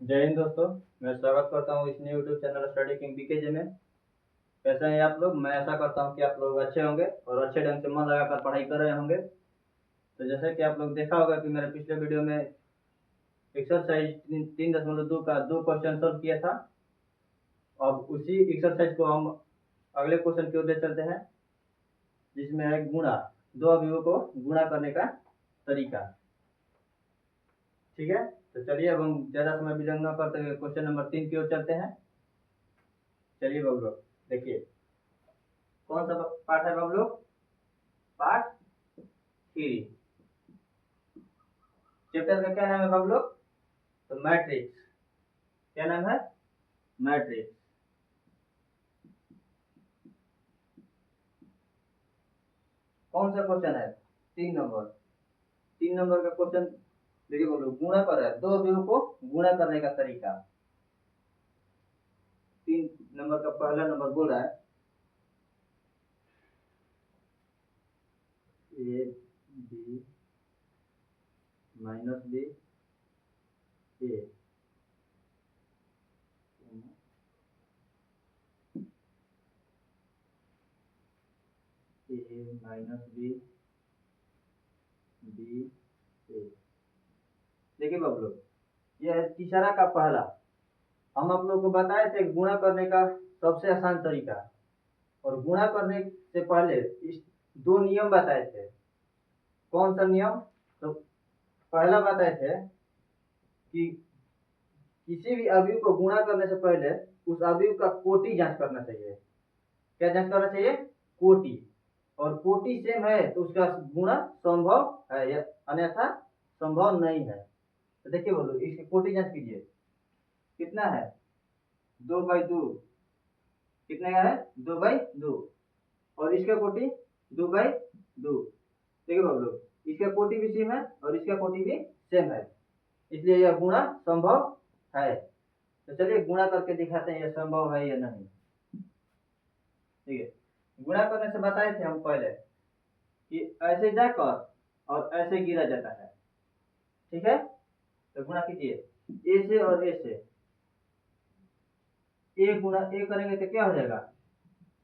जय हिंद दोस्तों। मैं स्वागत करता हूँ इस new YouTube channel study king BKJ में। कैसे हैं आप लोग? मैं ऐसा करता हूँ कि आप लोग अच्छे होंगे और अच्छे ढंग से मन लगाकर पढ़ाई कर रहे होंगे। तो जैसे कि आप लोग देखा होगा कि मेरे पिछले वीडियो में एक्सरसाइज 3.2 का 2 क्वेश्चन सॉल्व किया था। अब उसी एक्सरसाइज को हम अगले क्वेश्चन की ओर ले चलते हैं, जिसमें है गुणा। दो अवयवों को गुणा करने का तरीका। ठीक है, तो चलिए अब हम ज़्यादा समय विलंब न करते हुए क्वेश्चन नंबर 3 की ओर चलते हैं। चलिए बाबू लोग देखिए, कौन सा पाठ है बाबू लोग? पार्ट 3। चैप्टर का क्या नाम है बाबू लोग? तो मैट्रिक्स। क्या नाम है? मैट्रिक्स। कौन सा क्वेश्चन है? 3 नंबर। 3 नंबर का क्वेश्चन देखिए बोलो, गुणा कर रहा है, दो अवयवों को गुणा करने का तरीका। 3 नंबर का पहला नंबर बोल रहा है A B minus B A minus B B A. देखिए बाबू लोग, यह है तीसरा का पहला। हम आप लोग को बताए थे गुणा करने का सबसे आसान तरीका, और गुणा करने से पहले इस दो नियम बताए थे। कौन सा नियम? तो पहला बताए थे कि किसी भी अवयव को गुणा करने से पहले उस अवयव का कोटि जांच करना चाहिए। क्या जांच करना चाहिए? कोटि। और कोटि सेम है तो उसका गुणा संभव है, या अन्यथा संभव नहीं है। तो देखिए बोलो, इसकी कोटि जांच कीजिए। कितना है? 2/2। कितने का है? 2/2। और इसका कोटि 2/2। देखिए बाबू, इसका कोटि भी सेम है और इसका कोटि भी सेम है, इसलिए यह गुणा संभव है। तो चलिए गुणा करके दिखाते हैं यह संभव है या नहीं। ठीक है, गुणा करने से बताए थे हम पहले कि ऐसे जाकर और ऐसे गिरा जाता है। ठीक है, तो गुणा कीजिए ए से और ए से। ए गुणा ए करेंगे तो क्या हो जाएगा?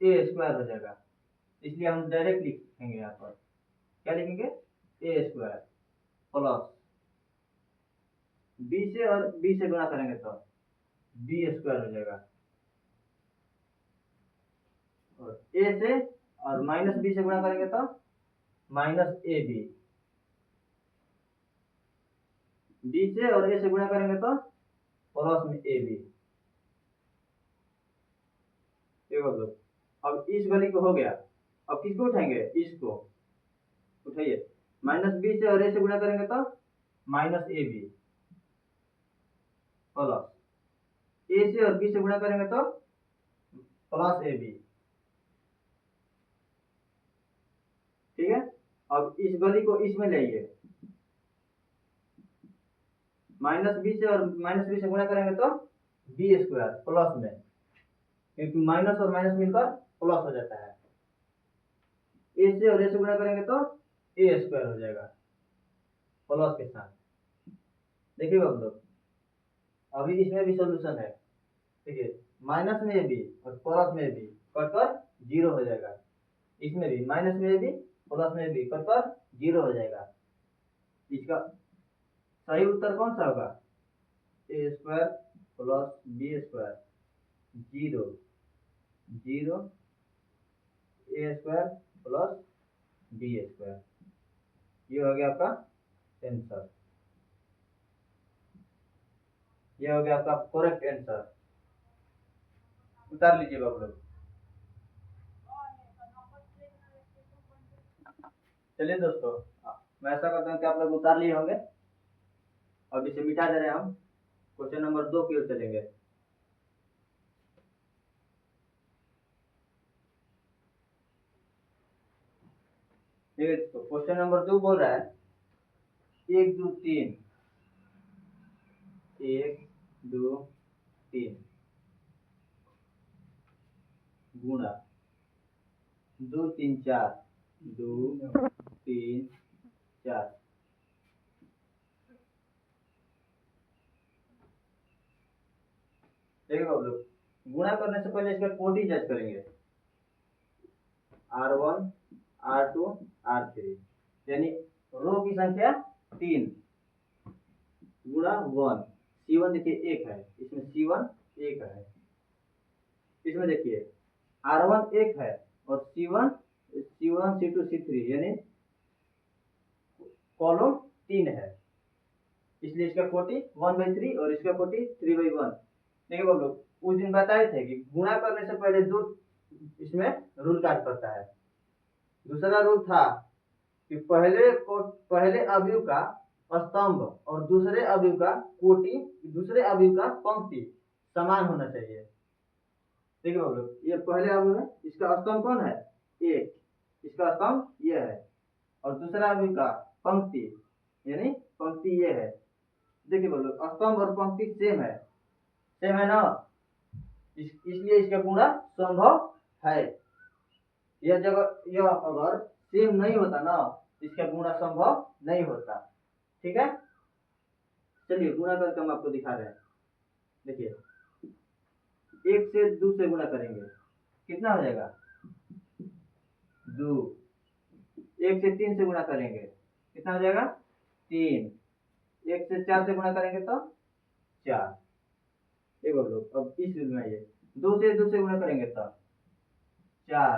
ए स्क्वायर हो जाएगा। इसलिए हम डायरेक्ट लिखेंगे यहाँ पर। क्या लिखेंगे? ए स्क्वायर प्लस बी से, और बी से गुणा करेंगे तो बी स्क्वायर हो जाएगा। और ए से और माइनस बी से गुणा करेंगे तो माइनस ए बी। बी से और ए से गुणा करेंगे तो प्लस में ए बी। देखो दोस्त, अब इस वाली को हो गया। अब किसको उठाएंगे? इसको उठाइए। माइनस बी से और ए से गुणा करेंगे तो माइनस ए बी, प्लस ए से और बी से गुणा करेंगे तो प्लस ए बी। ठीक है, अब इस वाली को इसमें लाइए। माइनस बी से और माइनस बी से गुणा करेंगे तो बी स्क्वायर प्लस में, क्योंकि माइनस और माइनस मिलकर प्लस हो जाता है। ए से और ए से गुणा करेंगे तो ए स्क्वायर हो जाएगा प्लस के साथ। देखिए बाबू लोग, अभी इसमें भी सोल्यूशन है। देखिए, माइनस में भी और प्लस में भी कटकर जीरो हो जाएगा। इसमें भी माइनस में भी प्लस में भी कटकर जीरो हो जाएगा। इसका सही उत्तर कौन सा होगा? A square plus B square, zero zero, A square plus B square. ये हो गया आपका आंसर। ये हो गया आपका करेक्ट आंसर। उतार लीजिए बाबू लोग। चलिए दोस्तों, मैं ऐसा करता हूँ कि आप लोग उतार लिए होंगे। अब इसे मिटा दे रहे हैं हम। क्वेश्चन नंबर 2 की ओर चलेंगे। ठीक है, तो क्वेश्चन नंबर 2 बोल रहा है 1 2 3, 1 2 3 गुणा 2 3 4, 2 3 4। देखिए बाबू लोग, गुणा करने से पहले इसका कोटि जज करेंगे, R1 R2 R3, यानी रो की संख्या 3 गुणा 1। C1 देखिए 1 है, इसमें C1 1 है। इसमें देखिए R1 1 है और C1 C2 C3 यानी कॉलम 3 है, इसलिए इसका कोटि 1/3 और इसका कोटि 3/1। देखिए बाबू लोग, उस दिन बताए थे कि गुणा करने से पहले दो इसमें रूल कार्य करता है। दूसरा रूल था कि पहले अवयव का स्तंभ और दूसरे अवयव का कोटि, दूसरे अवयव का पंक्ति समान होना चाहिए। देखिए बाबू लोग, ये पहले अवयव है, इसका स्तंभ कौन है? 1, इसका स्तंभ ये है, और दूसरा अवयव का पंक्ति यानी पंक्ति ये है। देखिए बाबू लोग, स्तंभ और पंक्ति सेम है ना, इसलिए इसका गुणा संभव है। यह अगर सेम नहीं होता ना, इसका गुणा संभव नहीं होता। ठीक है, चलिए गुणा करके हम आपको दिखा रहे हैं। देखिए 1 से 2 से गुणा करेंगे, कितना हो जाएगा? 2। 1 से 3 से गुणा करेंगे, कितना हो जाएगा? 3। 1 से 4 से गुणा करेंगे तो 4। एक और लोग, अब इस में आइए, 2 से 2 से गुणा करेंगे तो 4।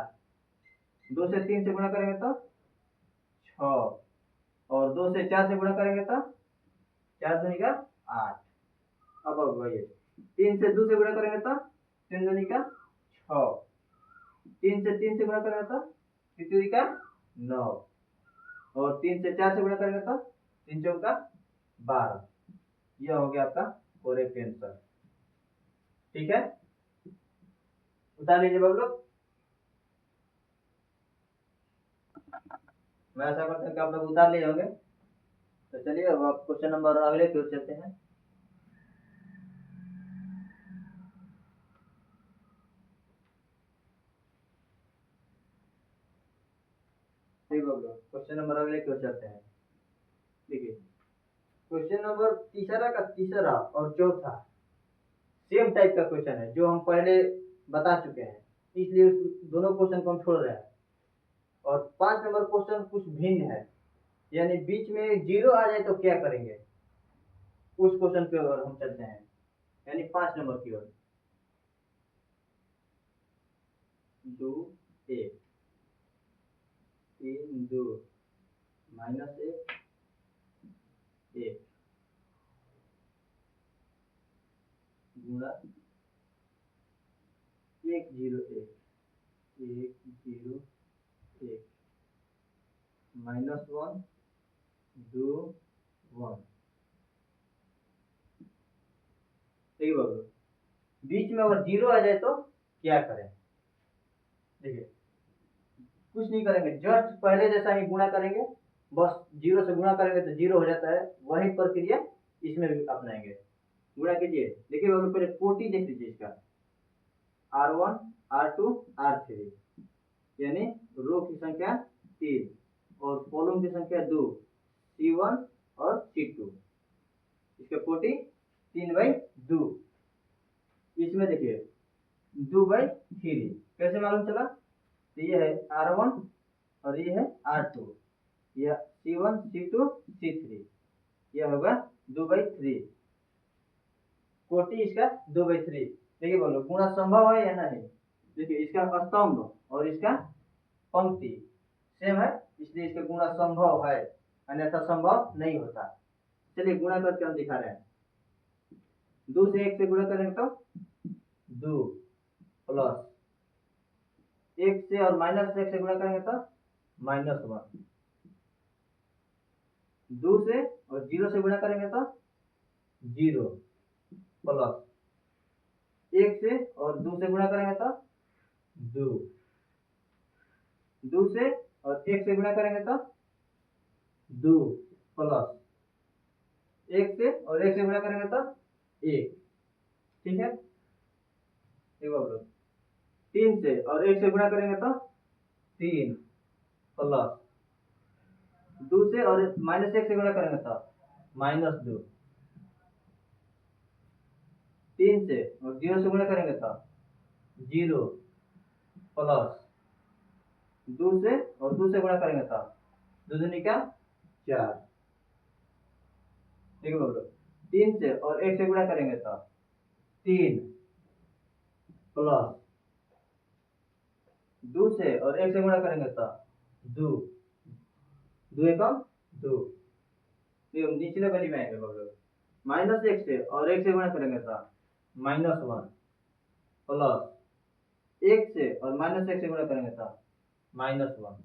2 से 3 से गुणा करेंगे तो 6, और 2 से 4 से गुणा करेंगे तो 4 दूनी का 8। अब आइए, 3 से 2 से गुणा करेंगे तो 3 दूनी का 6। 3 से 3 से गुणा करेंगे तो 3 दूनी का 9, और 3 से 4 से गुणा करेंगे तो 3 चौका 12। यह हो गया आपका करेक्ट आंसर। ठीक है, उतार लीजिए बाबू लोग। मैं ऐसा करता हूँ कि आप लोग उतार लिए होंगे। तो चलिए अब आप क्वेश्चन नंबर अगले की ओर चलते हैं। ठीक बाबू लोग, क्वेश्चन नंबर अगले की ओर चलते हैं। देखिए क्वेश्चन नंबर तीसरा और चौथा सेम टाइप का क्वेश्चन है जो हम पहले बता चुके हैं, इसलिए दोनों क्वेश्चन को हम छोड़ रहे हैं। और 5 नंबर क्वेश्चन कुछ भिन्न है, यानी बीच में 0 आ जाए तो क्या करेंगे, उस क्वेश्चन की ओर हम चलते हैं, यानी 5 नंबर की ओर। 2 1 3 2 -1 1 गुणा 1 0 1 1 0 1 -1 2 1। देखिए बाबू, बीच में अगर 0 आ जाए तो क्या करें? देखिए कुछ नहीं करेंगे, जस्ट पहले जैसा ही गुणा करेंगे, बस 0 से गुणा करेंगे तो 0 हो जाता है, वही प्रक्रिया इसमें भी अपनाएंगे। गुणा कीजिए। देखिए बाबू, पहले कोटि देख लीजिए इसका, R1 R2 R3, यानी रो की संख्या 3 और कॉलम की संख्या 2, C1 और C2, इसका कोटि 3/2। इसमें देखिए 2/3 कैसे मालूम चला? तो ये है R1 और ये है R2, यह C1 C2 C3, यह होगा 2/3, कोटि इसका 2/3। देखिए बोलो, गुणा संभव है या नहीं? देखिए इसका स्तंभ और इसका पंक्ति सेम है, इसलिए इसका गुणा संभव है, अन्यथा संभव नहीं होता। चलिए गुणा करके हम दिखा रहे हैं। 2 से 1 से गुणा करेंगे तो 2 प्लस 1 से और -1 से गुणा करेंगे तो -1। 2 से और 0 से गुणा करेंगे तो 0 प्लस 1 से और 2 से गुणा करेंगे तो 2। 2 से और 1 से गुणा करेंगे तो 2 प्लस 1 से और 1 से गुणा करेंगे तो 1। ठीक है, एक बार 3 से और 1 से गुणा करेंगे तो 3 प्लस 2 से और -1 से गुणा करेंगे तो -2। 3 से और 0 से गुणा करेंगे तो 0 प्लस 2 से और 2 से गुणा करेंगे तो 2 दूनी क्या 4। ठीक है बोलो। 3 से और 1 से गुणा करेंगे तो 3 प्लस 2 से और 1 से गुणा करेंगे तो 2 2 एकम 2। निचले वाली में आएंगे बोलो। माइनस 1 से और 1 से गुणा करेंगे तो -1 प्लस 1 से और -1 से गुणा करेंगे तो -1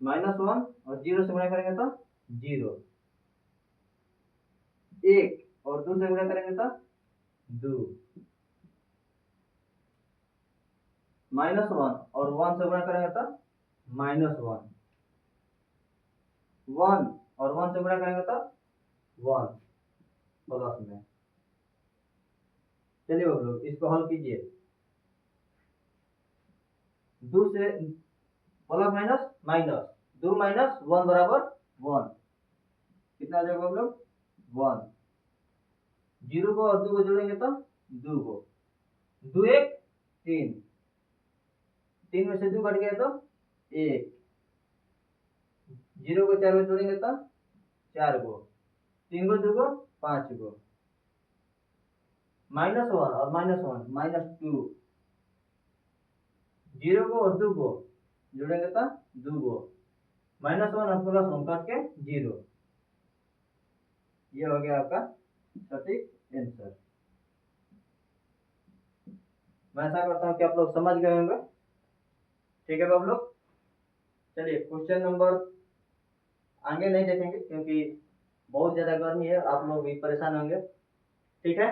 -1 और 0 से गुणा करेंगे तो 0 1 और 2 से गुणा करेंगे तो 2 -1 और 1 से गुणा करेंगे तो -1 1 और 1 से गुणा करेंगे तो 1 प्लस में। चलिए वो लोग इसको हल कीजिए। 2 से प्लस माइनस माइनस 2 माइनस 1 बराबर 1। कितना आ जाएगा हम लोग 1। 0 को और 2 को जोड़ेंगे तो 2 को 2 1 3 3 में से 2 कट गया तो 1। 0 को 4 में जोड़ेंगे तो 4 को 3 को 2 को 5 को -1 और -1 -2। 0 को और 2 को जोड़ेंगे तो 2 को -1 और +1 कट के 0। ये हो गया आपका सटीक आंसर। मैं ऐसा करता हूँ कि आप लोग समझ गए होंगे। ठीक है आप लोग। चलिए क्वेश्चन नंबर आगे नहीं देखेंगे क्योंकि बहुत ज़्यादा गर्मी है, आप लोग भी परेशान होंगे। ठीक है।